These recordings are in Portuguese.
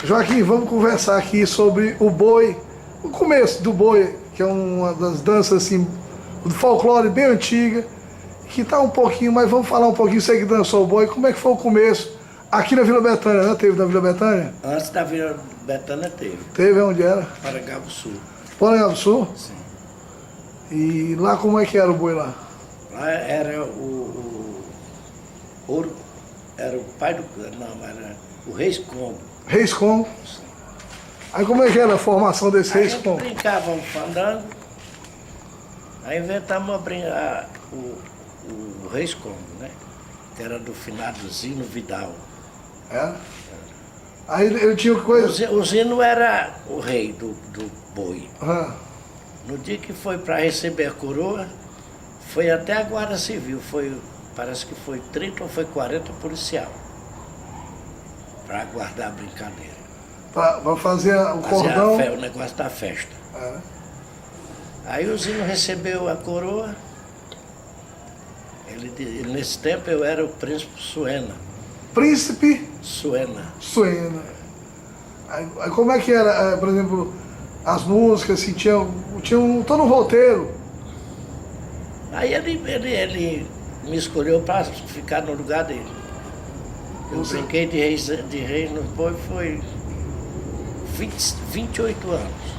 Joaquim, vamos conversar aqui sobre o boi, o começo do boi, que é uma das danças assim, do folclore bem antiga, que tá um pouquinho, mas vamos falar um pouquinho, você que dançou o boi, como é que foi o começo aqui na Vila Betânia, né? Teve na Vila Betânia? Antes da Vila Betânia teve. Teve onde era? Parangaba Sul. Porangaba do Sul? Sim. E lá como é que era o boi lá? Lá era o ouro, era o pai do. Não, era o Reis Combo. Reis Congo. Aí como é que era a formação desse A Reis gente Congo? brincava um fandango, aí inventamos o Reis Combo, né? Que era do finado Zino Vidal. É? Aí ele tinha coisa. O Zino era o rei do boi. Ah, No dia que foi para receber a coroa, foi até a Guarda Civil, parece que foi 30 ou foi 40 policial, para aguardar a brincadeira. pra fazer o cordão. O negócio da festa. É. Aí o Zino recebeu a coroa, nesse tempo eu era o príncipe Suena. Príncipe Suena. Suena. Aí como é que era, por exemplo, as músicas, assim, tinha todo um roteiro. Aí ele me escolheu para ficar no lugar dele. Eu Você- brinquei de reis no boi foi 28 anos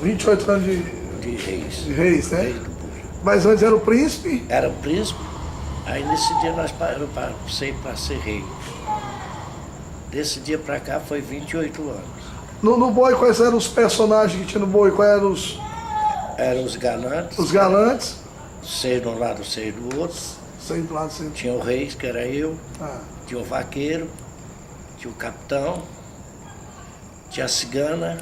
28 anos de reis. de reis, né? Reis do boi. Mas antes era o príncipe. Era o príncipe, aí nesse dia eu passei para ser rei. Desse dia para cá foi 28 anos. No boi, quais eram os personagens que tinha no boi? Quais eram Eram os galantes, os galantes? 6 de um lado, 6 do outro. Sei do lado, sei. Tinha o rei, que era eu, Ah, tinha o vaqueiro, tinha o capitão, tinha a cigana.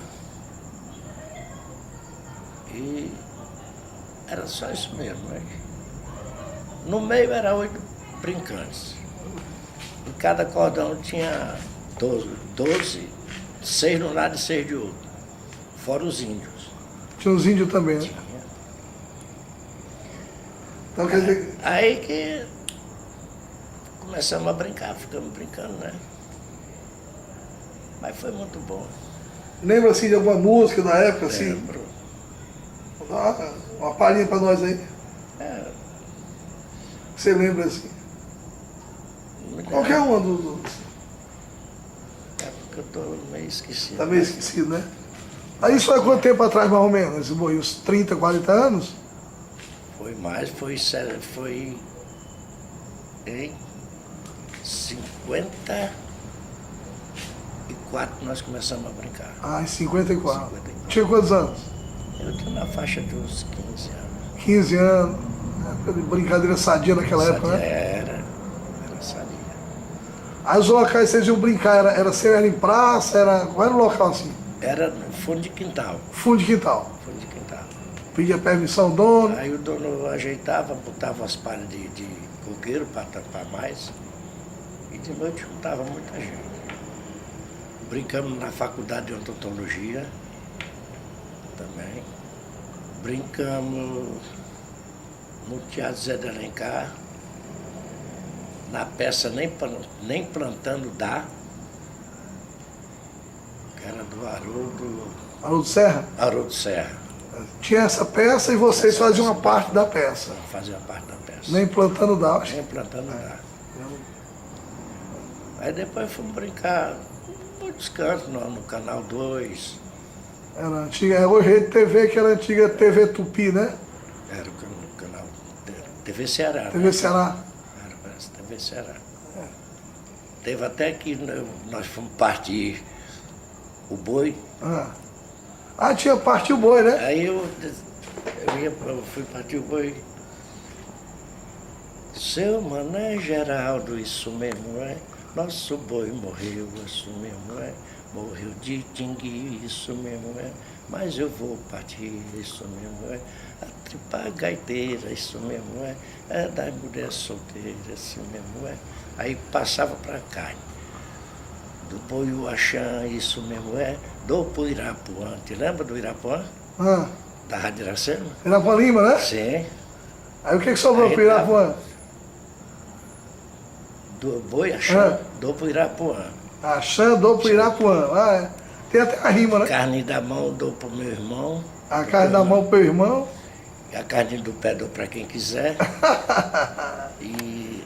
E era só isso mesmo, né? No meio era 8 brincantes. Em cada cordão tinha 12, 6 de um lado e 6 de outro. Fora os índios. tinha os índios também, né? Então quer dizer, Aí que começamos a brincar, ficamos brincando, né? Mas foi muito bom. lembra assim de alguma música da época, assim? Lembro. Dá uma palhinha pra nós aí. É, Você lembra assim? me Qualquer lembro. uma dos. É porque eu tô meio esquecido. Tá meio esquecido, né? Aí isso foi quanto tempo atrás, mais ou menos? Esse boi, uns 30, 40 anos? Foi mais, foi em 54 nós começamos a brincar. Ah, em 54. 54. Tinha quantos anos? Eu tinha na faixa de uns 15 anos. 15 anos. Época de brincadeira sadia naquela época, Sadia né? era sadia. Aí os locais que vocês iam brincar, era em praça, qual era o local assim? Era no fundo de quintal. Fundo de quintal. Fundo de quintal. Pedia permissão ao dono. Aí o dono ajeitava, botava as palhas de coqueiro para tampar mais. E de noite juntava muita gente. Brincamos na faculdade de odontologia também. Brincamos no Teatro Zé de Alencar. Na peça Nem Plantando Dá. Que era do Haroldo Serra. Haroldo Serra. Tinha essa peça e vocês faziam uma parte da peça. Fazia parte da peça. Nem plantando dá. Acho. Nem Plantando Dá. Aí depois fomos brincar em muitos cantos, no Canal 2. Era antiga, hoje Rede TV, que era a antiga TV Tupi, né? Era o canal TV Ceará. TV né? Ceará. Era, parece TV Ceará. Teve até que nós fomos partir o boi. Tinha partiu o boi, né? Aí eu fui partir o boi. Seu Mané Geraldo, isso mesmo é. Nosso boi morreu, isso mesmo é. Morreu de tingui, isso mesmo é. Mas eu vou partir, isso mesmo é. A tripa gaiteira, isso mesmo é. É das mulheres solteiras, isso mesmo é. Aí passava para cá. Do boi o Axã, isso mesmo é. Do pro Irapuã. Te lembra do Irapuã? Ah, Da Rádio Iracema? Irapuã Lima, né? Sim. Aí o que sobrou Aí pro Irapuã? Do boi Axã, do pro Irapuã. Axã, dou pro Irapuã. Ah, é. Tem até a rima, né? Carne da mão eu dou pro meu irmão. A carne da mão pro irmão. E a carne do pé dou para quem quiser. E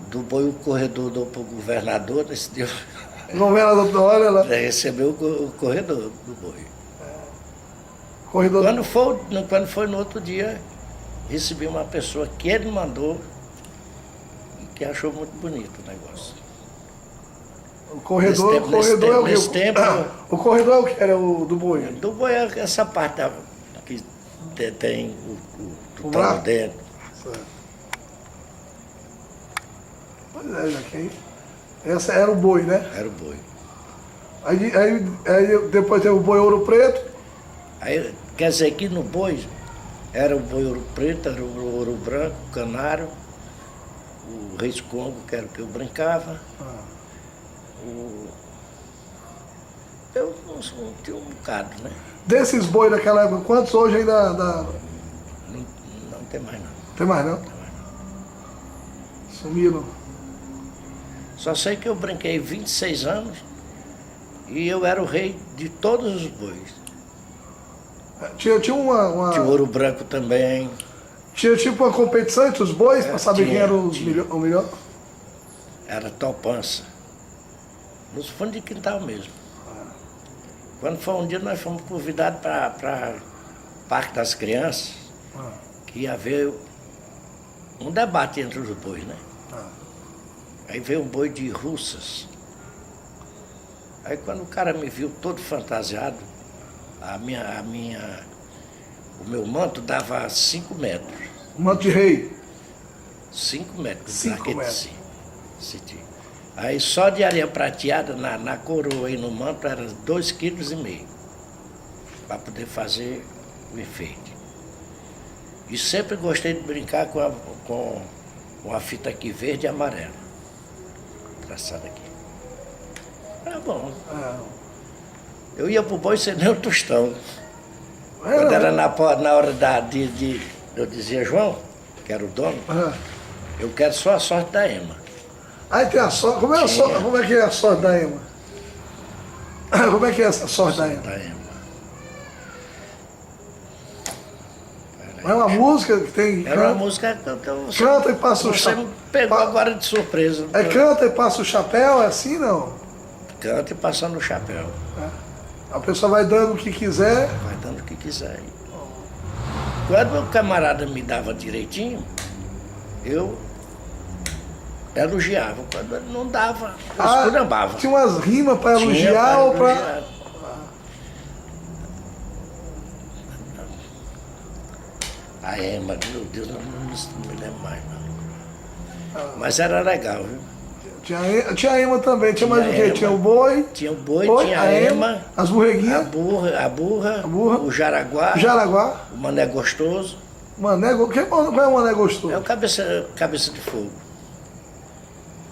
do boi o corredor dou pro governador. Esse dia O governador, olha lá. recebeu o corredor do boi. Corredor. Quando foi no outro dia, recebi uma pessoa que ele mandou e que achou muito bonito o negócio. O corredor, o corredor é o nesse que? tempo, O corredor é o que era o do boi? do boi é essa parte que tem o pano braço? dentro. Certo. Pois é, Jaquim. Essa era o boi, né? Era o boi. Aí depois teve o boi ouro preto. Aí, quer dizer que no boi era o boi ouro preto, era o ouro branco, o canário, o reis Congo, que era o que eu brincava. Eu tinha um bocado, né? Desses boi daquela época, quantos hoje ainda Não tem mais não. tem mais não? Sumiram. Só sei que eu brinquei 26 anos e eu era o rei de todos os bois. Tinha Tinha o ouro branco também. tinha tipo uma competição entre os bois para saber quem era o melhor? Era topança. Nos fundos de quintal mesmo. Quando foi um dia, nós fomos convidados para Parque das Crianças, que ia haver um debate entre os bois, né? Aí veio um boi de russas. Aí quando o cara me viu todo fantasiado, o meu manto dava 5 metros. Manto de rei. 5 metros. 5 metros. Aí só de areia prateada na coroa e no manto era 2,5 kg para poder fazer o enfeite. E sempre gostei de brincar com a fita aqui verde e amarela. Traçada aqui. Era bom. Eu ia pro boi sem nem o tostão. Quando era na hora eu dizia, João, que era o dono, eu quero só a sorte da Ema. Aí tem a sorte. Como é que é a sorte da Ema? Como é que é essa sorte da Ema? É uma música que tem. Era uma música que eu Canta e passa o Você chapéu. me pegou agora de surpresa. É canta e passa o chapéu, é assim não? Canta e passando o chapéu. A pessoa vai dando o que quiser. Vai dando o que quiser. Quando o camarada me dava direitinho, eu elogiava. Quando ele não dava, eu esculhambava. Tinha umas rimas para elogiar ou para. A Ema, meu Deus, eu não me lembro mais não. Mas era legal, viu? Tinha a Ema também, tinha mais o quê? Ema. Tinha o boi. Tinha o boi, tinha a Ema, as burreguinhas, a burra, o jaraguá, o jaraguá, o mané gostoso. Mané, qual é o mané gostoso? É o cabeça de fogo.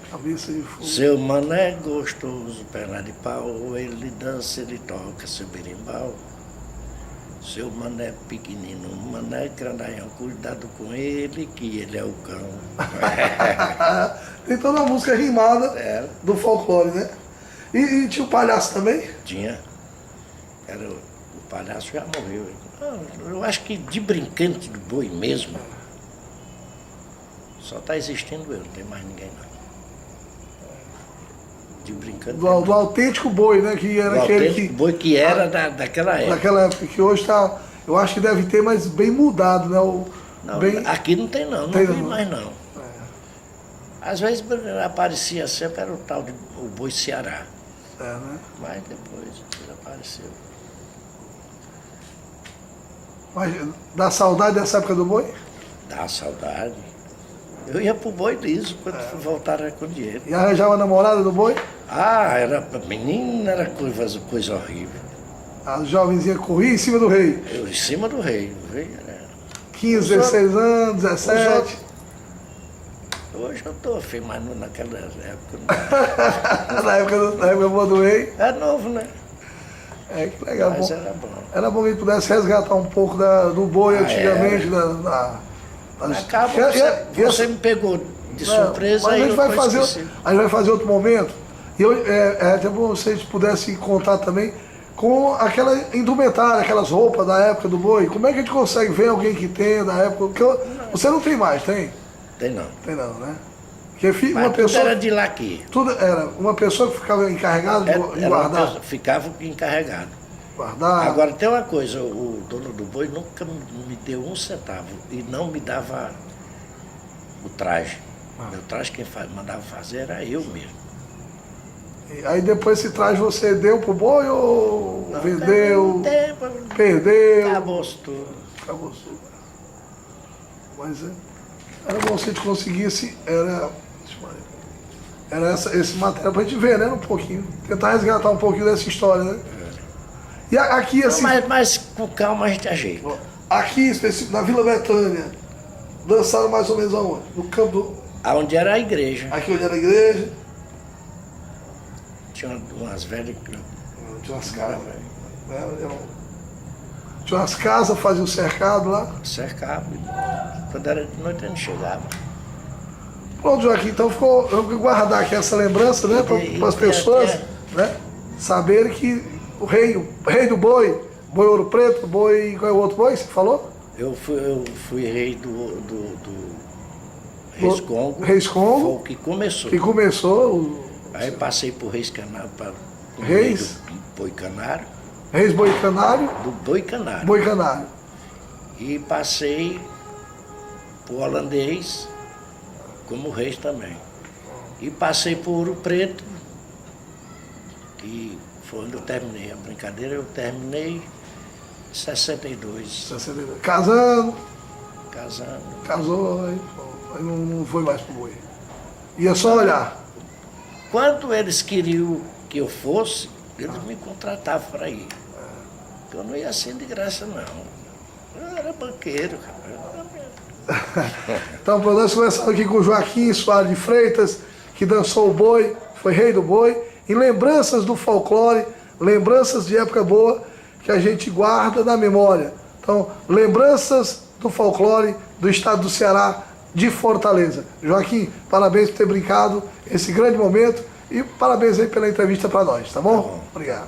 Cabeça de fogo. Seu mané gostoso, perna de pau, ele dança, ele toca seu berimbau. Seu mané pequenino, mané grandaião, cuidado com ele, que ele é o cão. Tem toda uma música rimada do folclore, né? E tinha o palhaço também? Tinha. O palhaço já morreu. Eu acho que de brincante do boi mesmo, só está existindo eu, não tem mais ninguém não. De brincante. Do autêntico boi, né? Que era aquele que. Boi que era daquela época. Daquela época, que hoje está. Eu acho que deve ter, mas bem mudado, né? Não, bem... aqui não tem não, não tem, vi mais não. Às vezes aparecia sempre, era o tal de o boi Ceará. Né? Mas depois desapareceu. Mas dá saudade dessa época do boi? Dá saudade. Eu ia pro boi liso quando voltaram com dinheiro. E arranjava a namorada do boi? Menina, era coisa horrível. A jovenzinha corria em cima do rei. Eu em cima do rei. O rei era... 15, 16 anos, 17. Hoje eu tô feio, mas naquela época. Na época boa do rei. É novo, né? Que legal. Mas bom. era bom. Era bom que a gente pudesse resgatar um pouco do boi antigamente. Acaba, você me pegou de surpresa mas aí a gente vai fazer outro momento. E até bom vocês pudessem contar também com aquela indumentária, aquelas roupas da época do boi. Como é que a gente consegue ver alguém que tenha da época? Porque você não tem mais, tem? Tem não. Tem não, né? Porque uma Mas pessoa, tudo era de laqui. tudo era uma pessoa que ficava encarregada de guardar. Ficava encarregado. Guardar. Agora tem uma coisa, o dono do boi nunca me deu um centavo e não me dava o traje. Meu traje quem mandava fazer era eu mesmo. Aí depois esse traje você deu pro boi ou Não, vendeu, tempo, perdeu? acabou-se tudo. Acabou tudo. Mas era bom se a gente conseguisse, era esse material pra gente ver, né, um pouquinho. Tentar resgatar um pouquinho dessa história, né? E aqui assim, Mas com calma a gente ajeita. aqui específico, na Vila Betânia, dançaram mais ou menos aonde? No campo do... Aonde era a igreja. Aqui onde era a igreja, Tinha umas velhas. tinha umas casas. Tinha umas casas, fazia o cercado lá. Cercava. Quando era de noite a gente chegava. Pronto, Joaquim, então ficou, eu vou guardar aqui essa lembrança, né, para as pessoas, né, saberem que o rei do boi, boi Ouro Preto, boi, qual é o outro boi que você falou? Eu fui rei do Reis Congo. Reis Congo. Foi o que começou. Que começou, Aí passei por Reis Canário para o Reis? rei do Boi Canário. Reis Boi Canário, Do Boi Canário. Boi Canário. E passei por holandês como reis também. E passei por Ouro Preto, que foi onde eu terminei a brincadeira. Eu terminei em 62, Casando, casando. casou, aí não foi mais pro boi. Ia só olhar. Quando eles queriam que eu fosse, eles me contratavam para ir. Eu não ia assim de graça, não. Eu era banqueiro, cara. Então, nós começamos aqui com o Joaquim Soares de Freitas, que dançou o boi, foi rei do boi, em lembranças do folclore, lembranças de época boa, que a gente guarda na memória. Então, lembranças do folclore do estado do Ceará, de Fortaleza. Joaquim, parabéns por ter brincado esse grande momento e parabéns aí pela entrevista para nós, tá bom? Tá bom. Obrigado.